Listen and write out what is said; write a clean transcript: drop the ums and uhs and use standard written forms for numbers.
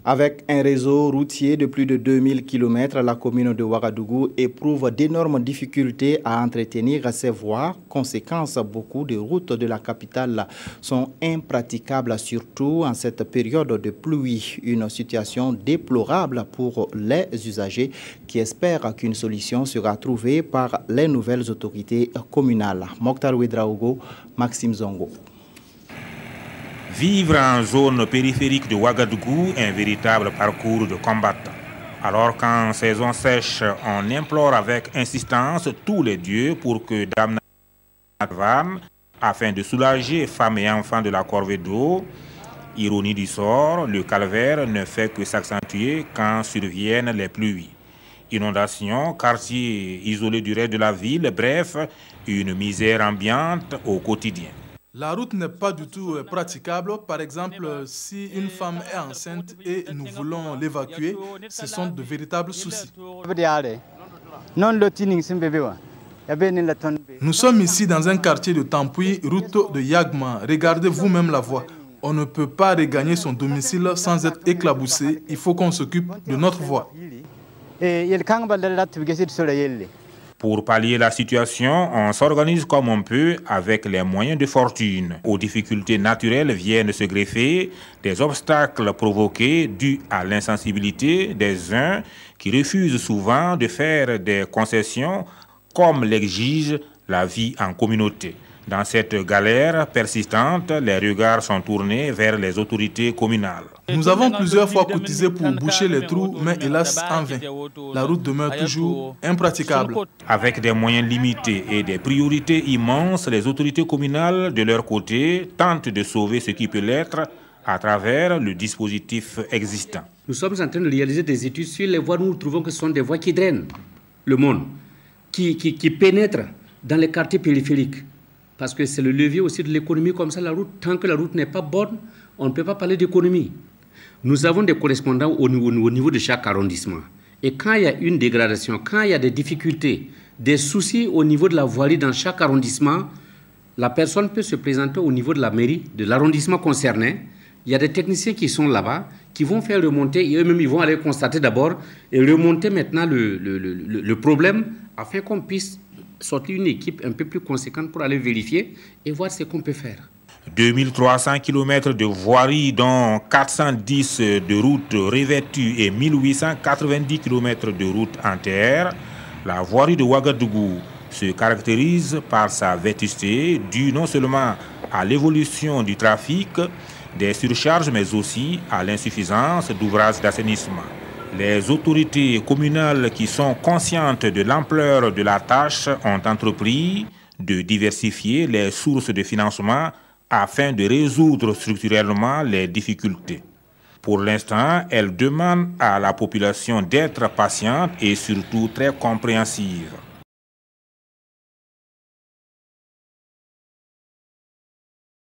Avec un réseau routier de plus de 2000 km, la commune de Ouagadougou éprouve d'énormes difficultés à entretenir ses voies. Conséquence, beaucoup de routes de la capitale sont impraticables, surtout en cette période de pluie. Une situation déplorable pour les usagers qui espèrent qu'une solution sera trouvée par les nouvelles autorités communales. Mokhtar Ouedraogo, Maxime Zongo. Vivre en zone périphérique de Ouagadougou est un véritable parcours de combattant. Alors qu'en saison sèche, on implore avec insistance tous les dieux pour que Dame vanne afin de soulager femmes et enfants de la corvée d'eau. Ironie du sort, le calvaire ne fait que s'accentuer quand surviennent les pluies. Inondations, quartiers isolés du reste de la ville, bref, une misère ambiante au quotidien. La route n'est pas du tout praticable. Par exemple, si une femme est enceinte et nous voulons l'évacuer, ce sont de véritables soucis. Nous sommes ici dans un quartier de Tampoui, route de Yagma. Regardez vous-même la voie. On ne peut pas regagner son domicile sans être éclaboussé. Il faut qu'on s'occupe de notre voie. Pour pallier la situation, on s'organise comme on peut avec les moyens de fortune. Aux difficultés naturelles viennent se greffer des obstacles provoqués dus à l'insensibilité des uns qui refusent souvent de faire des concessions comme l'exige la vie en communauté. Dans cette galère persistante, les regards sont tournés vers les autorités communales. Nous avons plusieurs fois cotisé pour boucher les trous, mais hélas en vain. La route demeure toujours impraticable. Avec des moyens limités et des priorités immenses, les autorités communales, de leur côté, tentent de sauver ce qui peut l'être à travers le dispositif existant. Nous sommes en train de réaliser des études sur les voies. Nous trouvons que ce sont des voies qui drainent le monde, qui pénètrent dans les quartiers périphériques. Parce que c'est le levier aussi de l'économie comme ça, la route. Tant que la route n'est pas bonne, on ne peut pas parler d'économie. Nous avons des correspondants au niveau de chaque arrondissement. Et quand il y a une dégradation, quand il y a des difficultés, des soucis au niveau de la voirie dans chaque arrondissement, la personne peut se présenter au niveau de la mairie, de l'arrondissement concerné. Il y a des techniciens qui sont là-bas, qui vont faire remonter, et eux-mêmes ils vont aller constater d'abord et remonter maintenant le problème afin qu'on puisse sortir une équipe un peu plus conséquente pour aller vérifier et voir ce qu'on peut faire. 2300 km de voirie, dont 410 de routes revêtues et 1890 km de routes en terre, la voirie de Ouagadougou se caractérise par sa vétusté, due non seulement à l'évolution du trafic, des surcharges, mais aussi à l'insuffisance d'ouvrages d'assainissement. Les autorités communales qui sont conscientes de l'ampleur de la tâche ont entrepris de diversifier les sources de financement afin de résoudre structurellement les difficultés. Pour l'instant, elles demandent à la population d'être patiente et surtout très compréhensive.